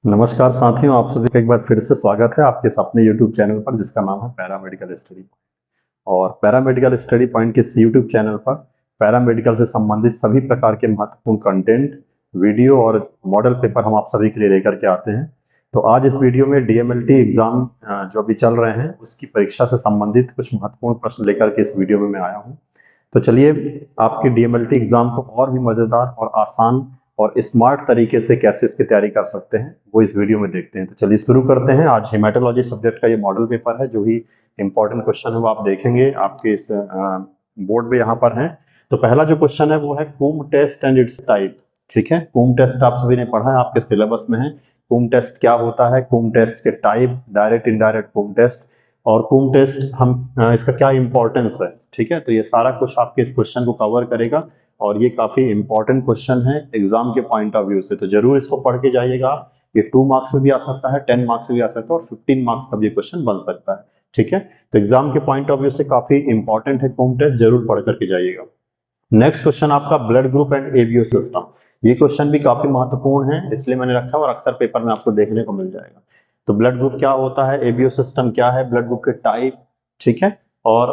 नमस्कार साथियों, आप सभी का एक बार फिर से स्वागत है आपके अपने यूट्यूब चैनल पर जिसका नाम है पैरामेडिकल स्टडी। और पैरामेडिकल स्टडी पॉइंट के इस यूट्यूब चैनल पर पैरामेडिकल से संबंधित सभी प्रकार के महत्वपूर्ण कंटेंट, वीडियो और मॉडल पेपर हम आप सभी के लिए लेकर के आते हैं। तो आज इस वीडियो में डीएमएलटी एग्जाम जो अभी चल रहे हैं उसकी परीक्षा से संबंधित कुछ महत्वपूर्ण प्रश्न लेकर के इस वीडियो में मैं आया हूँ। तो चलिए आपके डीएमएलटी एग्जाम को और भी मजेदार और आसान और स्मार्ट तरीके से कैसे इसकी तैयारी कर सकते हैं वो इस वीडियो में देखते हैं। तो चलिए शुरू करते हैं। आज हेमेटोलॉजी सब्जेक्ट का ये मॉडल पेपर है, जो भी इंपॉर्टेंट क्वेश्चन है वो आप देखेंगे आपके इस बोर्ड पे यहाँ पर है। तो पहला जो क्वेश्चन है वो है Coombs test and its type. ठीक है, कूम टेस्ट आप सभी ने पढ़ा है, आपके सिलेबस में है। कूम टेस्ट क्या होता है, कूम टेस्ट के type, direct indirect Coombs test और कूम टेस्ट हम इसका क्या इंपॉर्टेंस है। ठीक है, तो ये सारा कुछ आपके इस क्वेश्चन को कवर करेगा और ये काफी इंपॉर्टेंट क्वेश्चन है एग्जाम के पॉइंट ऑफ व्यू से। तो जरूर इसको पढ़ के जाइएगा। ये 2 मार्क्स में भी आ सकता है, 10 मार्क्स में भी आ सकता है और 15 मार्क्स का भी क्वेश्चन बन सकता है। ठीक है, तो एग्जाम के पॉइंट ऑफ व्यू से काफी इंपॉर्टेंट है कूम टेस्ट, जरूर पढ़ करके जाइएगा। नेक्स्ट क्वेश्चन आपका blood group and Avio system. ये क्वेश्चन भी काफी महत्वपूर्ण है, इसलिए मैंने रखा और अक्सर पेपर में आपको देखने को मिल जाएगा। तो ब्लड ग्रुप क्या होता है, एवियो सिस्टम क्या है, ब्लड ग्रुप के टाइप, ठीक है, और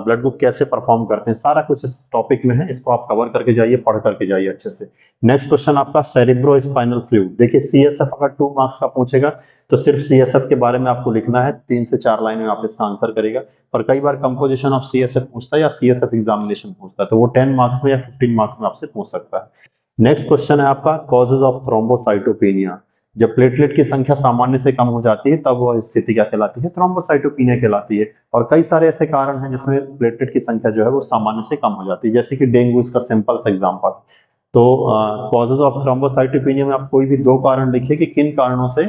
ब्लड ग्रुप कैसे परफॉर्म करते हैं, सारा कुछ इस टॉपिक में है। इसको आप कवर करके जाइए, पढ़ करके जाइए अच्छे से। नेक्स्ट क्वेश्चन आपका सेरेब्रो स्पाइनल फ्लूइड। देखिए सीएसएफ अगर 2 मार्क्स का पूछेगा तो सिर्फ सीएसएफ के बारे में आपको लिखना है, 3 से 4 लाइन में आप इसका आंसर करेगा। पर कई बार कंपोजिशन ऑफ सीएसएफ पूछता है या सीएसएफ एग्जामिनेशन पूछता है, तो वो 10 मार्क्स में या 15 मार्क्स में आपसे पूछ सकता है। नेक्स्ट क्वेश्चन है आपका कॉजेज ऑफ थ्रोम्बोसाइटोपेनिया। जब प्लेटलेट की संख्या सामान्य से कम हो जाती है तब वह स्थिति क्या कहलाती है, थ्रोम्बोसाइटोपेनिया कहलाती है। और कई सारे ऐसे कारण हैं जिसमें प्लेटलेट की संख्या जो है वो सामान्य से कम हो जाती है, जैसे कि डेंगू इसका सिंपल सा एग्जांपल। तो कॉजेज ऑफ थ्रोम्बोसाइटोपेनिया में आप कोई भी 2 कारण लिखिए कि किन कारणों से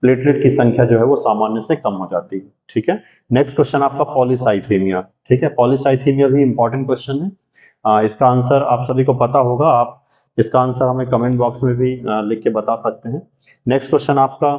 प्लेटलेट की संख्या जो है वो सामान्य से कम हो जाती है। ठीक है, नेक्स्ट क्वेश्चन आपका पॉलीसाइथेमिया। ठीक है, पॉलीसाइथेमिया भी इंपॉर्टेंट क्वेश्चन है। इसका आंसर आप सभी को पता होगा, आप इसका आंसर हमें कमेंट बॉक्स में भी लिख के बता सकते हैं। नेक्स्ट क्वेश्चन आपका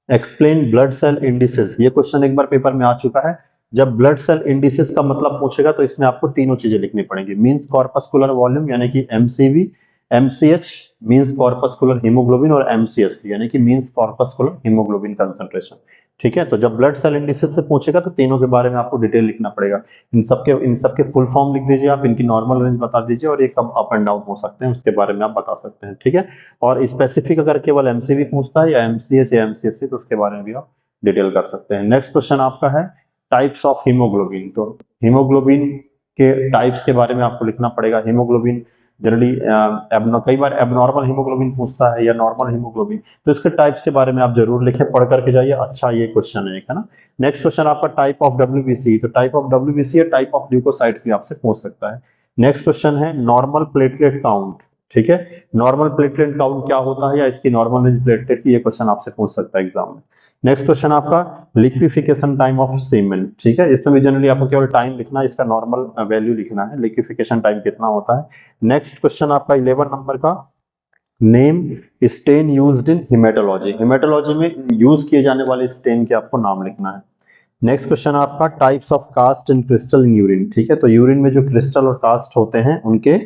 एक्सप्लेन ब्लड सेल इंडिसेस। ये क्वेश्चन एक बार पेपर में आ चुका है। जब ब्लड सेल इंडिसेस का मतलब पूछेगा तो इसमें आपको तीनों चीजें लिखनी पड़ेंगी, मींस कॉर्पस्कुलर वॉल्यूम यानी कि MCV, MCH means corpuscular haemoglobin और एमसीएससी यानी कि मींस कॉर्पस्कुलर हीमोग्लोबिन कंसंट्रेशन। ठीक है, तो जब ब्लड सेल इंडिसेस से पूछेगा तो तीनों के बारे में आपको डिटेल लिखना पड़ेगा। इन सबके फुल फॉर्म लिख दीजिए आप, इनकी नॉर्मल रेंज बता दीजिए और ये कब अप एंड डाउन हो सकते हैं उसके बारे में आप बता सकते हैं। ठीक है, और स्पेसिफिक अगर केवल एमसीवी पूछता है या एमसीएच या एमसीएससी तो उसके बारे में भी आप डिटेल कर सकते हैं। नेक्स्ट क्वेश्चन आपका है टाइप्स ऑफ हीमोग्लोबिन। तो हीमोग्लोबिन के टाइप्स के बारे में आपको लिखना पड़ेगा। हीमोग्लोबिन जनरली कई बार एबनॉर्मल हीमोग्लोबिन पूछता है या नॉर्मल हीमोग्लोबिन, तो इसके टाइप्स के बारे में आप जरूर लिखें, पढ़ करके जाइए। अच्छा ये क्वेश्चन है एक, है ना। नेक्स्ट क्वेश्चन आपका टाइप ऑफ डब्ल्यूबीसी। तो टाइप ऑफ डब्ल्यूबीसी या टाइप ऑफ ल्यूकोसाइट्स भी आपसे पूछ सकता है। नेक्स्ट क्वेश्चन है नॉर्मल प्लेटलेट काउंट। ठीक है, नॉर्मल प्लेटलेट काउंट क्या होता है या इसकी नॉर्मल रेंज प्लेटलेट की, ये क्वेश्चन आपसे पूछ सकता है एग्जाम में। नेक्स्ट क्वेश्चन आपका लिक्विफिकेशन टाइम ऑफ सीमेन। ठीक है, इसमें भी जनरली आपको केवल टाइम लिखना है, इसका नॉर्मल वैल्यू लिखना है, लिक्विफिकेशन टाइम कितना होता है। नेक्स्ट क्वेश्चन आपका 11 नंबर का name stain used in haematology. Haematology में यूज किए जाने वाले स्टेन के आपको नाम लिखना है। नेक्स्ट क्वेश्चन आपका types of cast and crystal in urine. ठीक है, तो यूरिन में जो क्रिस्टल और कास्ट होते हैं उनके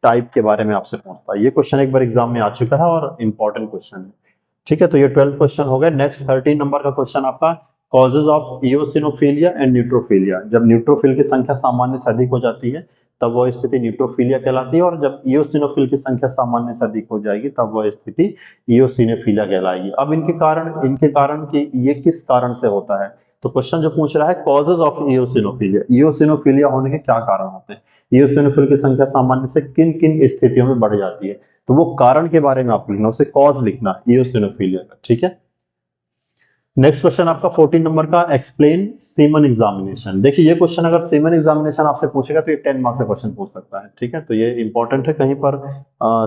टाइप के बारे में आपसे पूछता है। ये क्वेश्चन एक बार एग्जाम में आ चुका है और इंपॉर्टेंट क्वेश्चन है। ठीक है, तो ये 12 क्वेश्चन हो गए। नेक्स्ट 13 नंबर का क्वेश्चन आपका कॉजेज ऑफ इओसिनोफिलिया एंड न्यूट्रोफिलिया। जब न्यूट्रोफिल की संख्या सामान्य से अधिक हो जाती है तब वह स्थिति न्यूट्रोफिलिया कहलाती है, और जब इओसिनोफिल की संख्या सामान्य से अधिक हो जाएगी तब वह स्थिति इओसिनोफिलिया कहलाएगी। अब इनके कारण कि ये किस कारण से होता है, तो क्वेश्चन जो पूछ रहा है कॉजेज ऑफ इओसिनोफिलिया, इओसिनोफिलिया होने के क्या कारण होते हैं, इओसिनोफिल की संख्या सामान्य से किन किन स्थितियों में बढ़ जाती है, तो वो कारण के बारे में आपको लिखना, उसे कॉज लिखना इओसिनोफिलिया का। ठीक है, नेक्स्ट क्वेश्चन आपका 14 नंबर का एक्सप्लेन सीमन एग्जामिनेशन। देखिए ये क्वेश्चन अगर सीमन एग्जामिनेशन आपसे पूछेगा तो ये 10 मार्क्स का क्वेश्चन पूछ सकता है। ठीक है, तो ये इंपॉर्टेंट है, कहीं पर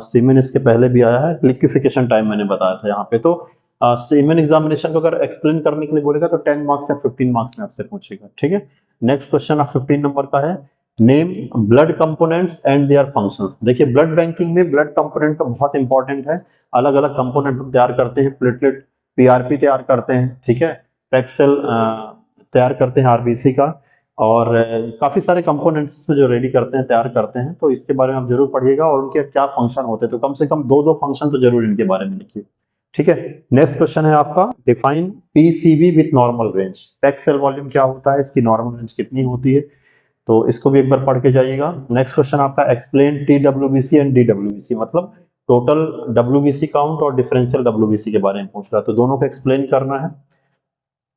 सीमन इसके पहले भी आया है। लिक्विफिकेशन टाइम मैंने बताया था यहाँ पे। तो सीमन एग्जामिनेशन को अगर एक्सप्लेन करने के लिए बोलेगा तो 10 मार्क्स या 15 मार्क्स में आपसे पूछेगा। ठीक है, नेक्स्ट क्वेश्चन आप 15 नंबर का है name blood components and their functions. देखिए ब्लड बैंकिंग में ब्लड कंपोनेंट का बहुत इंपॉर्टेंट है, अलग अलग कंपोनेंट तैयार करते हैं, प्लेटलेट पीआरपी तैयार करते हैं, ठीक है, पैक्सेल तैयार करते हैं आरबीसी का, और काफी सारे कंपोनेंट्स जो रेडी करते हैं, तैयार करते हैं। तो इसके बारे में आप जरूर पढ़िएगा और उनके क्या फंक्शन होते हैं, तो कम से कम 2-2 फंक्शन तो जरूर इनके बारे में लिखिए। ठीक है। नेक्स्ट क्वेश्चन है आपका define PCV with normal range. Pack cell volume क्या होता है, इसकी नॉर्मल रेंज कितनी होती है, तो इसको भी एक बार पढ़ के जाइएगा। नेक्स्ट क्वेश्चन आपका एक्सप्लेन टीडब्ल्यूबीसी एंड डीडब्ल्यूबीसी, मतलब टोटल डब्ल्यूबीसी काउंट और डिफरेंशियल डब्ल्यूबीसी के बारे में पूछ रहा है, तो दोनों को एक्सप्लेन करना है।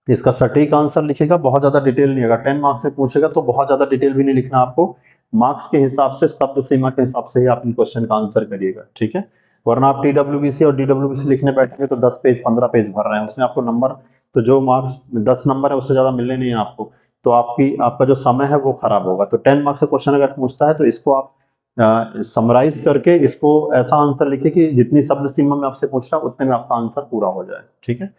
इसका सटीक आंसर लिखेगा, बहुत ज्यादा डिटेल नहीं होगा। 10 मार्क्स से पूछेगा तो बहुत ज्यादा डिटेल भी नहीं लिखना आपको, मार्क्स के हिसाब से, शब्द सीमा के हिसाब से ही आप इन क्वेश्चन का आंसर करिएगा, ठीक है। वरना आप टीडब्ल्यूबीसी और डीडब्ल्यूबीसी लिखने बैठेंगे तो 10 पेज 15 पेज भर रहे हैं, उसमें आपको नंबर, तो जो मार्क्स 10 नंबर है उससे ज्यादा मिलने नहीं है आपको, तो आपका जो समय है वो खराब होगा। तो 10 मार्क्स से क्वेश्चन अगर पूछता है तो इसको आप समराइज करके इसको ऐसा आंसर लिखिए कि जितनी शब्द सीमा में आपसे पूछ रहा है उतने में आपका आंसर पूरा हो जाए, ठीक है।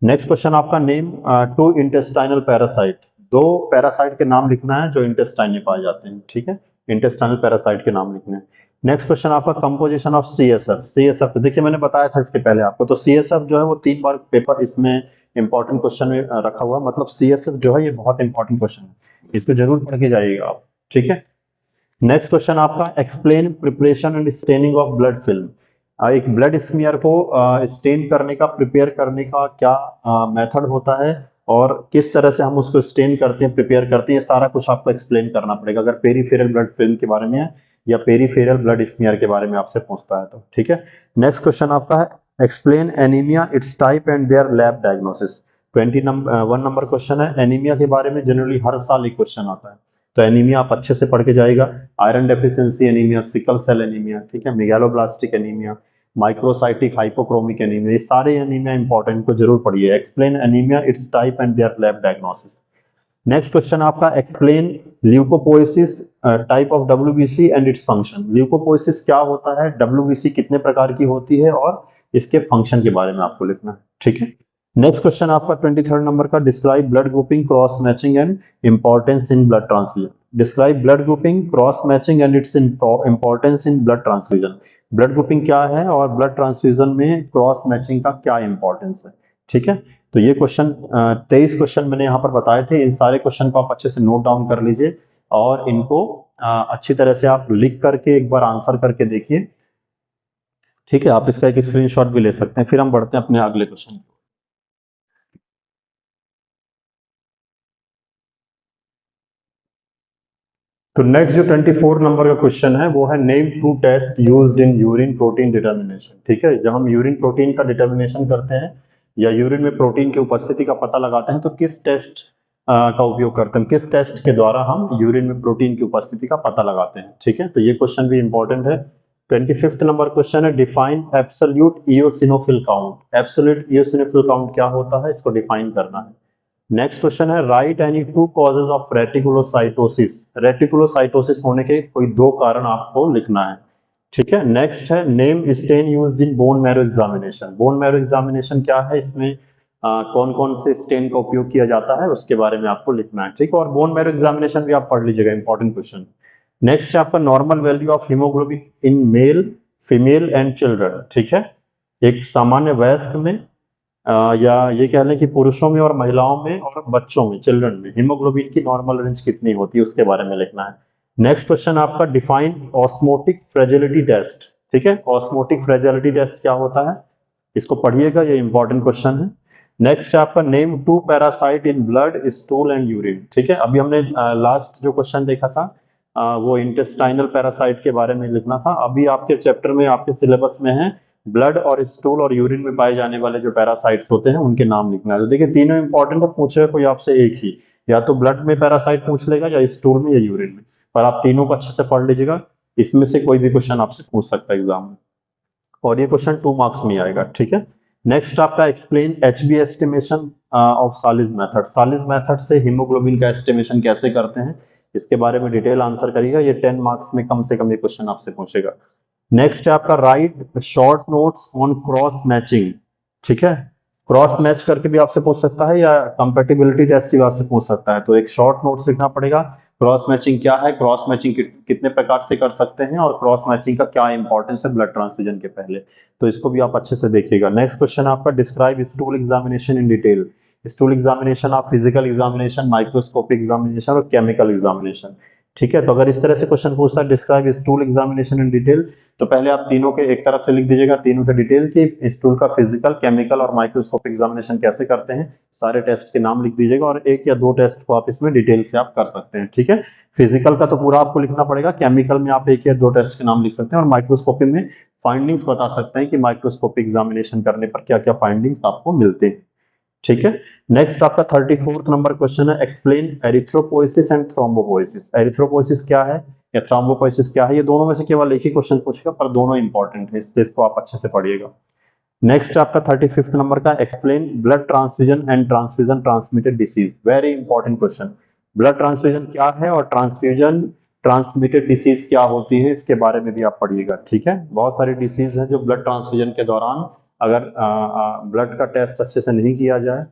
नेक्स्ट क्वेश्चन आपका नेम टू इंटेस्टाइनल पैरासाइट। दो पैरासाइट के नाम लिखना है जो इंटेस्टाइन में पाए जाते हैं, ठीक है। इंटेस्टाइनल पैरासाइट के नाम लिखने हैं। नेक्स्ट क्वेश्चन आपका कंपोजिशन ऑफ सीएसएफ। सीएसएफ देखिए मैंने बताया था इसके पहले आपको, तो सीएसएफ जो है वो 3 बार पेपर इसमें इंपॉर्टेंट क्वेश्चन में रखा हुआ, मतलब सीएसएफ जो है ये बहुत इंपॉर्टेंट क्वेश्चन है, इसको जरूर पढ़ के जाइएगा आप, ठीक है। नेक्स्ट क्वेश्चन आपका explain preparation and staining of blood film. एक ब्लड स्मीयर को स्टेन करने का, प्रिपेयर करने का क्या मेथड होता है और किस तरह से हम उसको स्टेन करते हैं, प्रिपेयर करते हैं, ये सारा कुछ आपको एक्सप्लेन करना पड़ेगा अगर पेरीफेरल ब्लड फिल्म के बारे में है या पेरीफेरल ब्लड स्मीयर के बारे में आपसे पूछता है तो, ठीक है। नेक्स्ट क्वेश्चन आपका है explain anaemia, its type and their lab diagnosis. 1 number question है। एनीमिया के बारे में जनरली हर साल एक क्वेश्चन आता है, तो एनीमिया आप अच्छे से पढ़ के जाएगा। Iron deficiency anaemia, sickle cell anaemia, ठीक है, megaloblastic anaemia, microcytic hypochromic anaemia, ये सारे एनीमिया इंपॉर्टेंट को जरूर पढ़िए। Explain anaemia, its type and their lab diagnosis. Next question आपका explain leucopoiesis type of WBC and its function. Leucopoiesis क्या होता है, डब्ल्यूबीसी कितने प्रकार की होती है और इसके फंक्शन के बारे में आपको लिखना है, ठीक है। नेक्स्ट क्वेश्चन आपका 23rd नंबर का describe blood grouping, cross matching and importance in blood transfusion. Describe blood grouping, cross matching and its importance in blood transfusion. Blood grouping क्या है और ब्लड ट्रांसफ्यूजन में क्रॉस मैचिंग का क्या importance है, ठीक है। तो ये क्वेश्चन 23 क्वेश्चन मैंने यहाँ पर बताए थे, इन सारे क्वेश्चन को आप अच्छे से नोट डाउन कर लीजिए और इनको अच्छी तरह से आप लिख करके एक बार आंसर करके देखिए, ठीक है। आप इसका एक स्क्रीनशॉट भी ले सकते हैं। फिर हम बढ़ते हैं अपने अगले क्वेश्चन। तो नेक्स्ट जो 24 नंबर का क्वेश्चन है वो है name 2 test used in urine protein determination, ठीक है। जब हम यूरिन प्रोटीन का डिटर्मिनेशन करते हैं या यूरिन में प्रोटीन की उपस्थिति का पता लगाते हैं तो किस टेस्ट का उपयोग करते हैं, किस टेस्ट के द्वारा हम यूरिन में प्रोटीन की उपस्थिति का पता लगाते हैं, ठीक है। तो ये क्वेश्चन भी इंपॉर्टेंट है। 25th नंबर क्वेश्चन है define absolute eosinophil count. Absolute eosinophil count क्या होता है, इसको डिफाइन करना है। नेक्स्ट क्वेश्चन है right any 2 causes of reticulocytosis. Reticulocytosis होने के कोई 2 कारण आपको लिखना है, ठीक है। नेक्स्ट है name stain used in bone marrow examination. Bone marrow examination क्या है, इसमें कौन कौन से स्टेन का उपयोग किया जाता है उसके बारे में आपको लिखना है, ठीक है। और बोन मैरो एग्जामिनेशन भी आप पढ़ लीजिएगा, इंपॉर्टेंट क्वेश्चन। नेक्स्ट है आपका normal value of haemoglobin in male, female and children, ठीक है। एक सामान्य वयस्क में या ये कह लें कि पुरुषों में और महिलाओं में और बच्चों में, चिल्ड्रन में हीमोग्लोबिन की नॉर्मल रेंज कितनी होती है उसके बारे में लिखना है। नेक्स्ट क्वेश्चन आपका डिफाइन ऑस्मोटिक फ्रेजिलिटी टेस्ट, ठीक है। ऑस्मोटिक फ्रेजिलिटी टेस्ट क्या होता है, इसको पढ़िएगा, ये इंपॉर्टेंट क्वेश्चन है। नेक्स्ट है आपका name 2 parasite in blood, stool and urine, ठीक है। अभी हमने लास्ट जो क्वेश्चन देखा था वो इंटेस्टाइनल पैरासाइट के बारे में लिखना था। अभी आपके चैप्टर में, आपके सिलेबस में है ब्लड और स्टूल और यूरिन में पाए जाने वाले जो पैरासाइट्स होते हैं उनके नाम लिखना है। तो देखिए तीनों इंपॉर्टेंट है, पूछेगा कोई आपसे एक ही, या तो ब्लड में पैरासाइट पूछ लेगा या स्टूल में या यूरिन में, पर आप तीनों को अच्छे से पढ़ लीजिएगा, इसमें से कोई भी क्वेश्चन आपसे पूछ सकता है एग्जाम में और ये क्वेश्चन 2 मार्क्स में आएगा, ठीक है। नेक्स्ट आपका explain Hb estimation of Sahli's method. Sahli's method से हीमोग्लोबिन का एस्टिमेशन कैसे करते हैं इसके बारे में डिटेल आंसर करिएगा, ये 10 मार्क्स में कम से कम ये क्वेश्चन आपसे पूछेगा। नेक्स्ट है आपका right short notes on cross matching, ठीक है। क्रॉस मैच करके भी आपसे पूछ सकता है या कंपैटिबिलिटी टेस्ट भी आपसे पूछ सकता है, तो एक शॉर्ट नोट्स लिखना पड़ेगा। क्रॉस मैचिंग क्या है, क्रॉस मैचिंग कितने प्रकार से कर सकते हैं और क्रॉस मैचिंग का क्या इंपॉर्टेंस है ब्लड ट्रांसफ्यूजन के पहले, तो इसको भी आप अच्छे से देखिएगा। नेक्स्ट क्वेश्चन आपका describe stool examination in detail. Stool examination आप फिजिकल एग्जामिनेशन, माइक्रोस्कोपिक एग्जामिनेशन और केमिकल एग्जामिनेशन, ठीक है। तो अगर इस तरह से क्वेश्चन पूछता है describe stool examination in detail, तो पहले आप तीनों के एक तरफ से लिख दीजिएगा, तीनों के डिटेल की स्टूल का फिजिकल, केमिकल और माइक्रोस्कोपिक एग्जामिनेशन कैसे करते हैं, सारे टेस्ट के नाम लिख दीजिएगा और एक या दो टेस्ट को आप इसमें डिटेल से आप कर सकते हैं। ठीक है, फिजिकल का तो पूरा आपको लिखना पड़ेगा, केमिकल में आप एक या दो टेस्ट के नाम लिख सकते हैं और माइक्रोस्कोपी में फाइंडिंग्स बता सकते हैं कि माइक्रोस्कोपिक एग्जामिनेशन करने पर क्या क्या फाइंडिंग्स आपको मिलते हैं। ठीक है। नेक्स्ट आपका 34th नंबर क्वेश्चन है, explain erythropoiesis and thrombopoiesis. Erythropoiesis क्या है या थ्रोम्बोपोइसिस क्या है, ये दोनों में से केवल एक ही क्वेश्चन पूछेगा, पर दोनों इंपॉर्टेंट है, इसको आप अच्छे से पढ़िएगा। नेक्स्ट आपका 35th नंबर का, explain blood transfusion and transfusion transmitted disease. Very important question. Blood transfusion क्या है और ट्रांसफ्यूजन ट्रांसमिटेड डिसीज क्या होती है, इसके बारे में भी आप पढ़िएगा। ठीक है, बहुत सारी डिसीज है जो ब्लड ट्रांसफ्यूजन के दौरान अगर ब्लड का टेस्ट अच्छे से नहीं किया जाए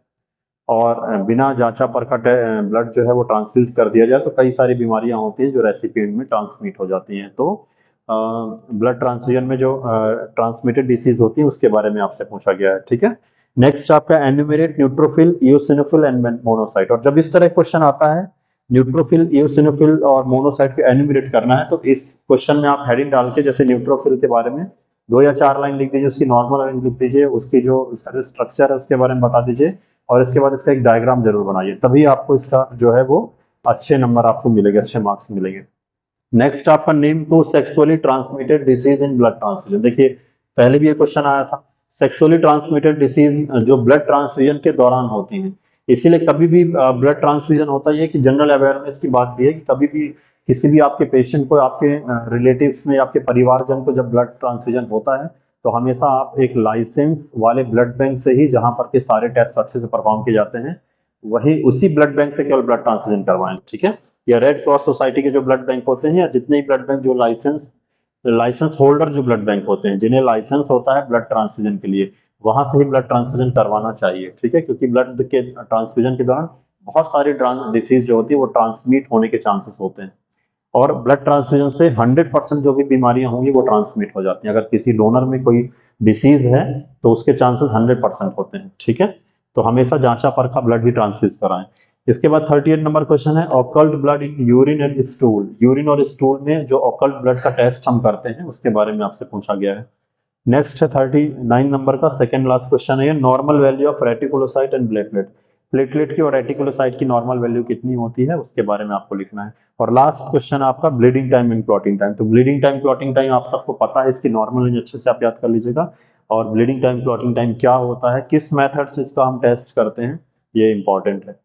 और बिना जांचा पर का ब्लड जो है वो ट्रांसफ्यूज कर दिया जाए, तो कई सारी बीमारियां होती हैं जो रेसिपिएंट में ट्रांसमिट हो जाती हैं। तो ब्लड ट्रांसफ्यूजन में जो ट्रांसमिटेड डिसीज होती है उसके बारे में आपसे पूछा गया है। ठीक है। नेक्स्ट आपका enumerate neutrophil, eosinophil and monocyte. और जब इस तरह क्वेश्चन आता है न्यूट्रोफिल, इओसिनोफिल और मोनोसाइट को एन्यूमरेट करना है, तो इस क्वेश्चन में आप हेडिंग डाल के जैसे न्यूट्रोफिल के बारे में 2 या 4 लाइन लिख दीजिए, उसकी नॉर्मल रेंज लिख दीजिए, उसकी जो स्ट्रक्चर है उसके बारे में बता दीजिए और इसके बाद इसका एक डायग्राम जरूर बनाइए, तभी आपको इसका जो है वो अच्छे नंबर आपको मिलेंगे, अच्छे मार्क्स मिलेंगे। नेक्स्ट आपका name two sexually transmitted disease in blood transfusion. देखिए पहले भी ये क्वेश्चन आया था, सेक्सुअली ट्रांसमिटेड डिसीज जो ब्लड ट्रांसफ्यूजन के दौरान होती हैं, इसीलिए कभी भी ब्लड ट्रांसफ्यूजन होता है कि जनरल अवेयरनेस की बात भी है कि कभी भी किसी भी आपके पेशेंट को, आपके रिलेटिव्स में, आपके परिवारजन को जब ब्लड ट्रांसफ्यूजन होता है तो हमेशा आप एक लाइसेंस वाले ब्लड बैंक से ही, जहां पर के सारे टेस्ट अच्छे से परफॉर्म किए जाते हैं, वही उसी ब्लड बैंक से केवल ब्लड ट्रांसफ्यूजन करवाएं। ठीक है, या रेड क्रॉस सोसाइटी के जो ब्लड बैंक होते हैं या जितने भी ब्लड बैंक जो लाइसेंस होल्डर जो ब्लड बैंक होते हैं, जिन्हें लाइसेंस होता है ब्लड ट्रांसफ्यूजन के लिए, वहां से ही ब्लड ट्रांसफ्यूजन करवाना चाहिए। ठीक है, क्योंकि ब्लड के ट्रांसफ्यूजन के दौरान बहुत सारी डिसीज जो होती है वो ट्रांसमिट होने के चांसेस होते हैं और ब्लड ट्रांसफ्यूजन से 100% जो भी बीमारियां होंगी वो ट्रांसमिट हो जाती हैं। अगर किसी डोनर में कोई डिसीज है तो उसके चांसेस 100% होते हैं। ठीक है, तो हमेशा जांचा परखा ब्लड ही ट्रांसफ्यूज कराएं। इसके बाद 38 नंबर क्वेश्चन है, occult blood in urine and stool. Urine और स्टूल में जो ऑकल्ट ब्लड का टेस्ट हम करते हैं उसके बारे में आपसे पूछा गया है। नेक्स्ट है 39 नंबर का सेकंड लास्ट क्वेश्चन है, normal value of reticulocyte and platelet. Platelet की और रेटिकुलोसाइट की नॉर्मल वैल्यू कितनी होती है उसके बारे में आपको लिखना है। और लास्ट क्वेश्चन आपका bleeding time and clotting time. तो ब्लीडिंग टाइम क्लॉटिंग टाइम आप सबको पता है, इसकी नॉर्मल रेंज अच्छे से आप याद कर लीजिएगा। और ब्लीडिंग टाइम क्लॉटिंग टाइम क्या होता है, किस मेथड से इसका हम टेस्ट करते हैं, ये इंपॉर्टेंट है।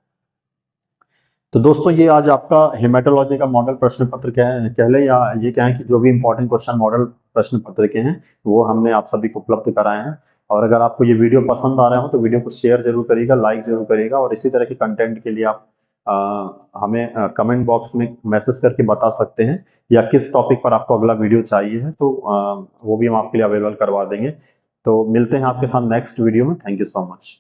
तो दोस्तों ये आज आपका हेमेटोलॉजी का मॉडल प्रश्न पत्र कह ले या ये कहें कि जो भी इंपॉर्टेंट क्वेश्चन मॉडल प्रश्न पत्र के हैं वो हमने आप सभी को उपलब्ध कराए हैं। और अगर आपको ये वीडियो पसंद आ रहा हो तो वीडियो को शेयर जरूर करिएगा, लाइक जरूर करिएगा और इसी तरह के कंटेंट के लिए आप हमें कमेंट बॉक्स में मैसेज करके बता सकते हैं या किस टॉपिक पर आपको अगला वीडियो चाहिए है, तो वो भी हम आपके लिए अवेलेबल करवा देंगे। तो मिलते हैं आपके साथ नेक्स्ट वीडियो में। Thank you so much.